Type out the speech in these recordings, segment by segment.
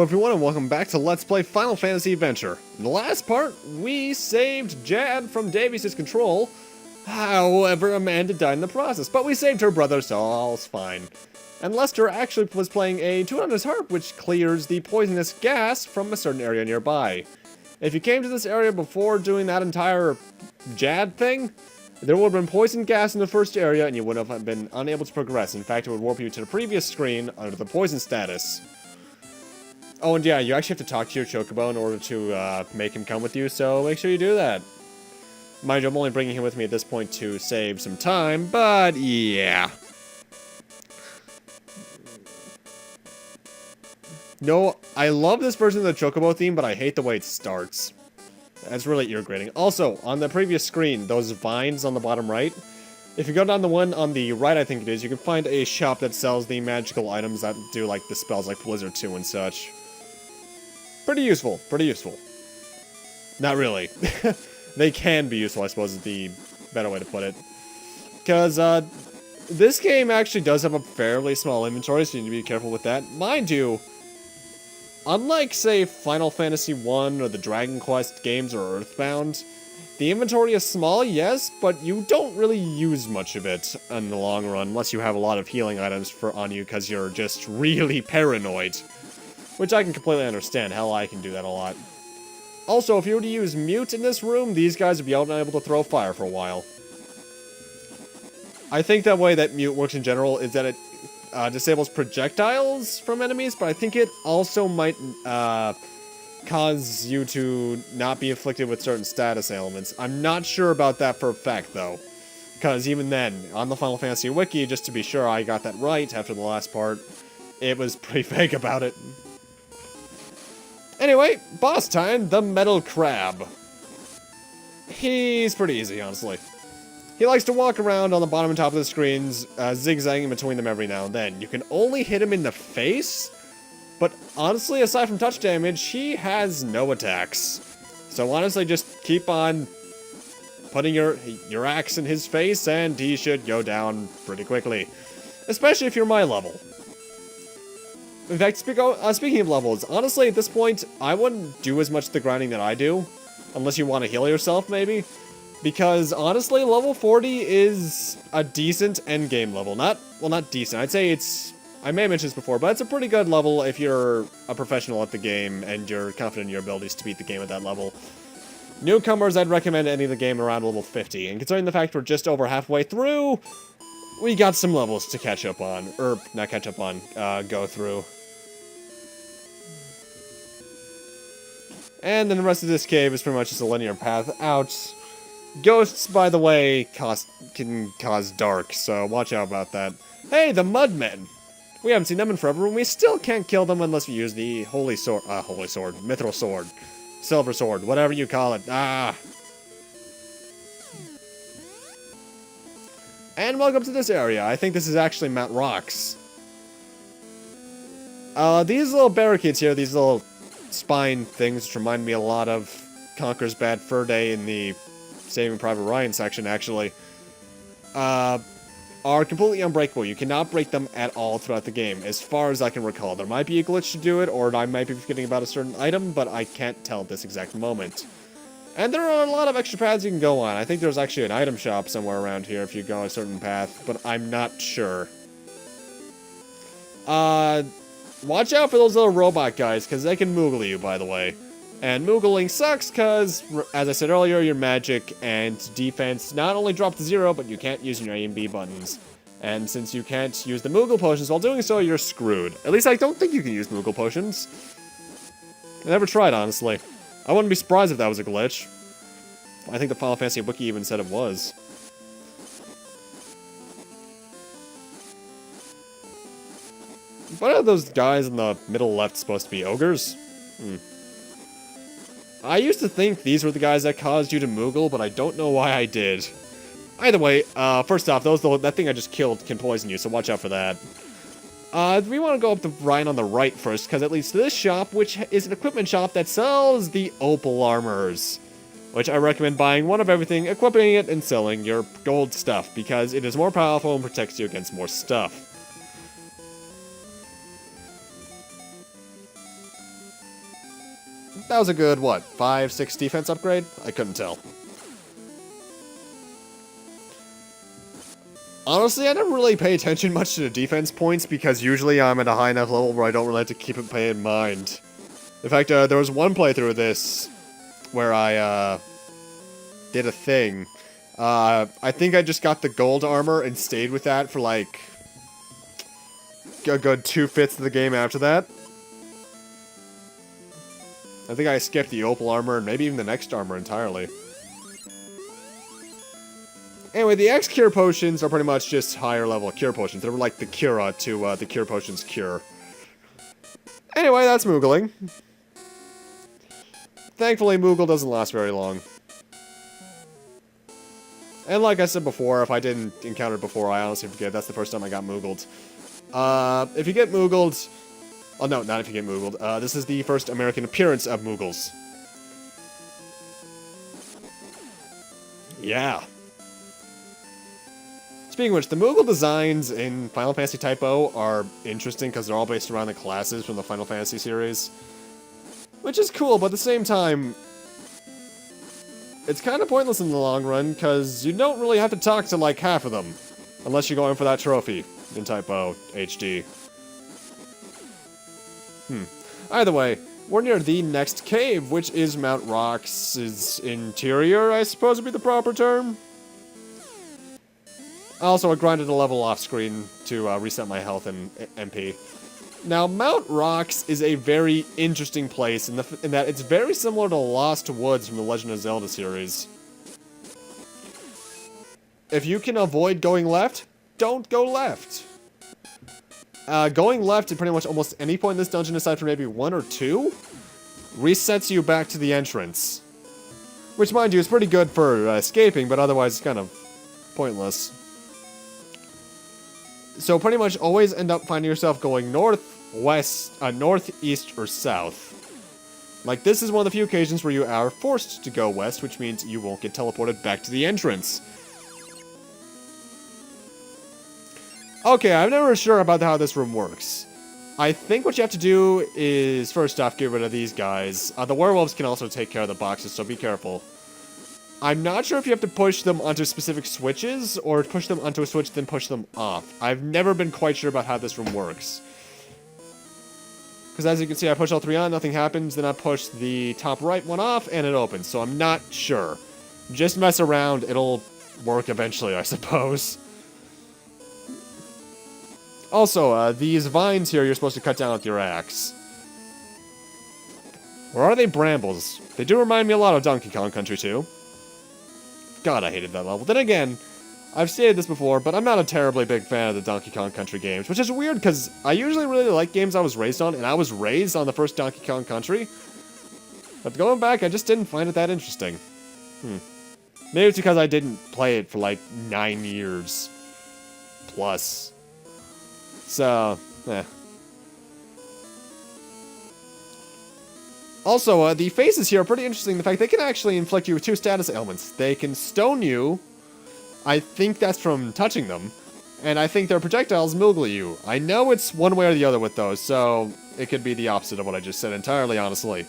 everyone, and welcome back to Let's Play Final Fantasy Adventure. In the last part, we saved Jad from Davies' control. However, Amanda died in the process, but we saved her brother, so all's fine. And Lester actually was playing a tune on his harp, which clears the poisonous gas from a certain area nearby. If you came to this area before doing that entire Jad thing, there would have been poison gas in the first area, and you would have been unable to progress. In fact, it would warp you to the previous screen under the poison status. Oh, and yeah, you actually have to talk to your Chocobo in order to make him come with you, so make sure you do that. Mind you, I'm only bringing him with me at this point to save some time, but yeah. No, I love this version of the Chocobo theme, but I hate the way it starts. That's really irritating. Also, on the previous screen, those vines on the bottom right, if you go down the one on the right, I think it is, you can find a shop that sells the magical items that do like the spells like Blizzard 2 and such. Pretty useful, pretty useful. Not really. They can be useful, I suppose, is the better way to put it. Because, this game actually does have a fairly small inventory, so you need to be careful with that. Mind you, unlike, say, Final Fantasy 1 or the Dragon Quest games or Earthbound, the inventory is small, yes, but you don't really use much of it in the long run, unless you have a lot of healing items on you because you're just really paranoid. Which I can completely understand. Hell, I can do that a lot. Also, if you were to use Mute in this room, these guys would be unable to throw fire for a while. I think that way that Mute works in general is that it disables projectiles from enemies, but I think it also might cause you to not be afflicted with certain status ailments. I'm not sure about that for a fact, though. Because even then, on the Final Fantasy Wiki, just to be sure I got that right after the last part, it was pretty vague about it. Anyway, boss time, the Metal Crab. He's pretty easy, honestly. He likes to walk around on the bottom and top of the screens, zigzagging between them every now and then. You can only hit him in the face, but honestly, aside from touch damage, he has no attacks. So honestly, just keep on putting your axe in his face, and he should go down pretty quickly. Especially if you're my level. In fact, speaking of levels, honestly, at this point, I wouldn't do as much of the grinding that I do. Unless you want to heal yourself, maybe. Because, honestly, level 40 is a decent endgame level. Not decent. I'd say it's... I may have mentioned this before, but it's a pretty good level if you're a professional at the game and you're confident in your abilities to beat the game at that level. Newcomers, I'd recommend ending the game around level 50. And considering the fact we're just over halfway through, we got some levels to catch up on. Or, not catch up on, go through. And then the rest of this cave is pretty much just a linear path out. Ghosts, by the way, can cause dark, so watch out about that. Hey, the Mudmen! We haven't seen them in forever, and we still can't kill them unless we use the Holy Sword, Mithril Sword, Silver Sword, whatever you call it. And welcome to this area. I think this is actually Mount Rocks. These little barricades here, these little spine things, which remind me a lot of Conker's Bad Fur Day in the Saving Private Ryan section, actually, are completely unbreakable. You cannot break them at all throughout the game, as far as I can recall. There might be a glitch to do it, or I might be forgetting about a certain item, but I can't tell at this exact moment. And there are a lot of extra paths you can go on. I think there's actually an item shop somewhere around here if you go a certain path, but I'm not sure. Watch out for those little robot guys, because they can Moogle you, by the way. And Moogling sucks, because, as I said earlier, your magic and defense not only drop to 0, but you can't use your A and B buttons. And since you can't use the Moogle potions while doing so, you're screwed. At least I don't think you can use Moogle potions. I never tried, honestly. I wouldn't be surprised if that was a glitch. I think the Final Fantasy Wiki even said it was. What are those guys in the middle left supposed to be? Ogres? I used to think these were the guys that caused you to Moogle, but I don't know why I did. Either way, first off, that thing I just killed can poison you, so watch out for that. We want to go up the Rhine on the right first, because it leads to this shop, which is an equipment shop that sells the Opal Armors. Which I recommend buying one of everything, equipping it, and selling your gold stuff, because it is more powerful and protects you against more stuff. that was a good, what, 5-6 defense upgrade? I couldn't tell. Honestly, I never really pay attention much to the defense points because usually I'm at a high enough level where I don't really have to keep it in mind. In fact, there was one playthrough of this where I did a thing. I think I just got the gold armor and stayed with that for like a good 2/5 of the game after that. I think I skipped the opal armor and maybe even the next armor entirely. Anyway, the X cure potions are pretty much just higher level cure potions. They're like the Cura to the cure potions cure. Anyway, that's Moogling. Thankfully, Moogle doesn't last very long. And like I said before, if I didn't encounter it before, I honestly forget. That's the first time I got Moogled. If you get Moogled... Oh, no, not if you get Moogled. This is the first American appearance of Moogles. Yeah. Speaking of which, the Moogle designs in Final Fantasy Type O are interesting because they're all based around the classes from the Final Fantasy series. Which is cool, but at the same time, it's kind of pointless in the long run because you don't really have to talk to like half of them. Unless you're going for that trophy in Type O HD. Either way, we're near the next cave, which is Mount Rox's interior, I suppose would be the proper term. Also, I grinded a level off screen to reset my health and MP. Now, Mount Rox is a very interesting place in that it's very similar to Lost Woods from the Legend of Zelda series. If you can avoid going left, don't go left. Going left at pretty much almost any point in this dungeon, aside from maybe 1 or 2, resets you back to the entrance. Which, mind you, is pretty good for escaping, but otherwise it's kind of pointless. So pretty much always end up finding yourself going northeast, or south. Like, this is one of the few occasions where you are forced to go west, which means you won't get teleported back to the entrance. Okay, I'm never sure about how this room works. I think what you have to do is, first off, get rid of these guys. The werewolves can also take care of the boxes, so be careful. I'm not sure if you have to push them onto specific switches, or push them onto a switch, then push them off. I've never been quite sure about how this room works. Because as you can see, I push all 3 on, nothing happens, then I push the top right one off, and it opens, so I'm not sure. Just mess around, it'll work eventually, I suppose. Also, these vines here you're supposed to cut down with your axe. Or are they brambles? They do remind me a lot of Donkey Kong Country 2. God, I hated that level. Then again, I've stated this before, but I'm not a terribly big fan of the Donkey Kong Country games, which is weird because I usually really like games I was raised on, and I was raised on the first Donkey Kong Country. But going back, I just didn't find it that interesting. Maybe it's because I didn't play it for like 9 years plus. So, Also, the faces here are pretty interesting. The fact they can actually inflict you with 2 status ailments. They can stone you. I think that's from touching them. And I think their projectiles moogle you. I know it's one way or the other with those, so it could be the opposite of what I just said entirely, honestly.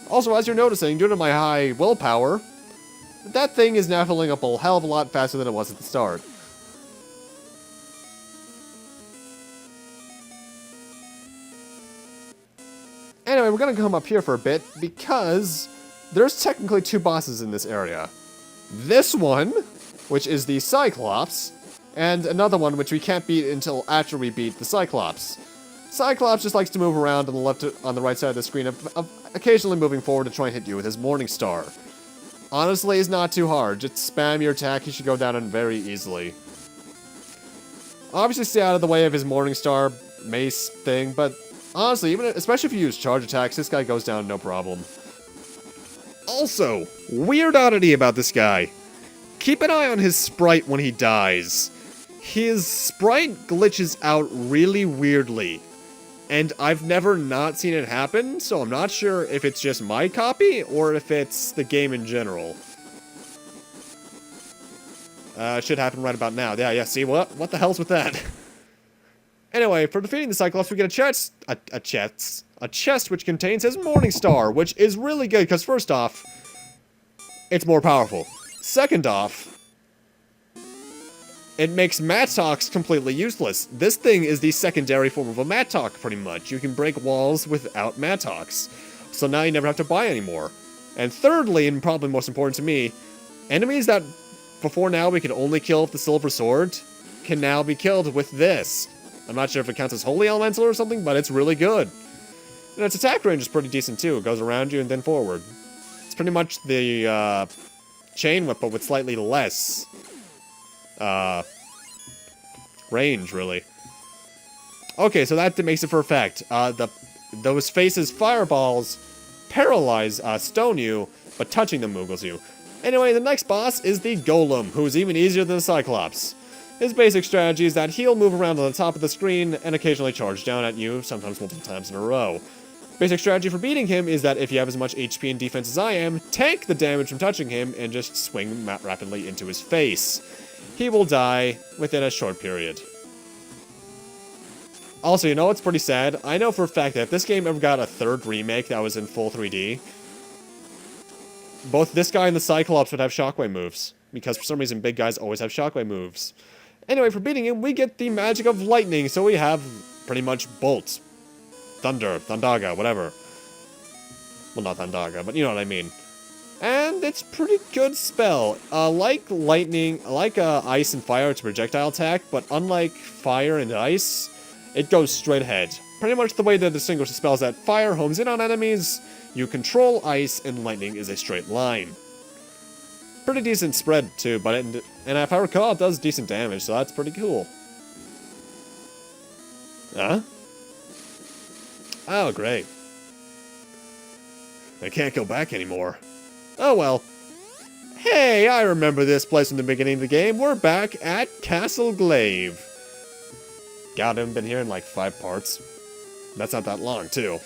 Also, as you're noticing, due to my high willpower, that thing is now filling up a hell of a lot faster than it was at the start. Anyway, we're gonna come up here for a bit, because there's technically 2 bosses in this area. This one, which is the Cyclops, and another one which we can't beat until after we beat the Cyclops. Cyclops just likes to move around on the right side of the screen, occasionally moving forward to try and hit you with his Morning Star. Honestly, it's not too hard. Just spam your attack, he should go down very easily. Obviously stay out of the way of his Morning Star mace thing, but honestly, especially if you use charge attacks, this guy goes down no problem. Also, weird oddity about this guy. Keep an eye on his sprite when he dies. His sprite glitches out really weirdly. And I've never not seen it happen, so I'm not sure if it's just my copy or if it's the game in general. It should happen right about now. Yeah, see, what the hell's with that? Anyway, for defeating the Cyclops, we get a chest which contains his Morning Star, which is really good, because first off, it's more powerful. Second off, it makes Mattox completely useless. This thing is the secondary form of a Mattox, pretty much. You can break walls without Mattox. So now you never have to buy anymore. And thirdly, and probably most important to me, enemies that before now we could only kill with the Silver Sword can now be killed with this. I'm not sure if it counts as Holy Elemental or something, but it's really good. And its attack range is pretty decent too. It goes around you and then forward. It's pretty much the Chain Whip, but with slightly less range, really. Okay, so that makes it for effect. Those faces fireballs paralyze, stone you, but touching them moogles you. Anyway, the next boss is the Golem, who's even easier than the Cyclops. His basic strategy is that he'll move around on the top of the screen and occasionally charge down at you, sometimes multiple times in a row. Basic strategy for beating him is that if you have as much HP and defense as I am, tank the damage from touching him and just swing rapidly into his face. He will die within a short period. Also, you know what's pretty sad? I know for a fact that if this game ever got a third remake that was in full 3D, both this guy and the Cyclops would have shockwave moves, because for some reason big guys always have shockwave moves. Anyway, for beating him, we get the magic of lightning, so we have pretty much bolt, thunder, Thundaga, whatever. Well, not Thundaga, but you know what I mean. And it's pretty good spell. Like lightning, like ice and fire, it's a projectile attack, but unlike fire and ice, it goes straight ahead. Pretty much the way to distinguish the spells that fire homes in on enemies, you control ice, and lightning is a straight line. Pretty decent spread, too, but and if I recall, it does decent damage, so that's pretty cool. Huh? Oh, great. I can't go back anymore. Oh well. Hey, I remember this place from the beginning of the game. We're back at Castle Glaive. God, I haven't been here in like 5 parts. That's not that long, too.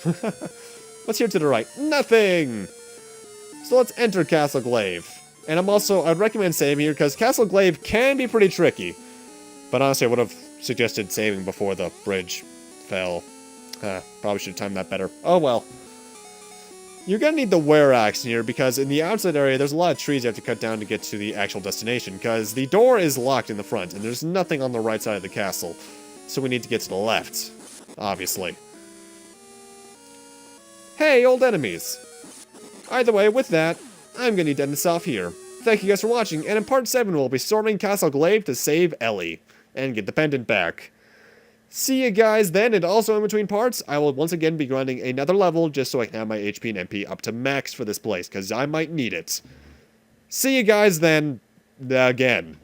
What's here to the right? Nothing! So let's enter Castle Glaive. And I'd recommend saving here, because Castle Glaive can be pretty tricky. But honestly, I would have suggested saving before the bridge fell. Probably should have timed that better. Oh well. You're gonna need the Were Axe here, because in the outside area, there's a lot of trees you have to cut down to get to the actual destination, because the door is locked in the front, and there's nothing on the right side of the castle. So we need to get to the left, obviously. Hey, old enemies! Either way, with that, I'm gonna need to end this off here. Thank you guys for watching, and in part 7 we'll be storming Castle Glaive to save Ellie, and get the pendant back. See you guys then, and also in between parts, I will once again be grinding another level just so I can have my HP and MP up to max for this place, because I might need it. See you guys then, again.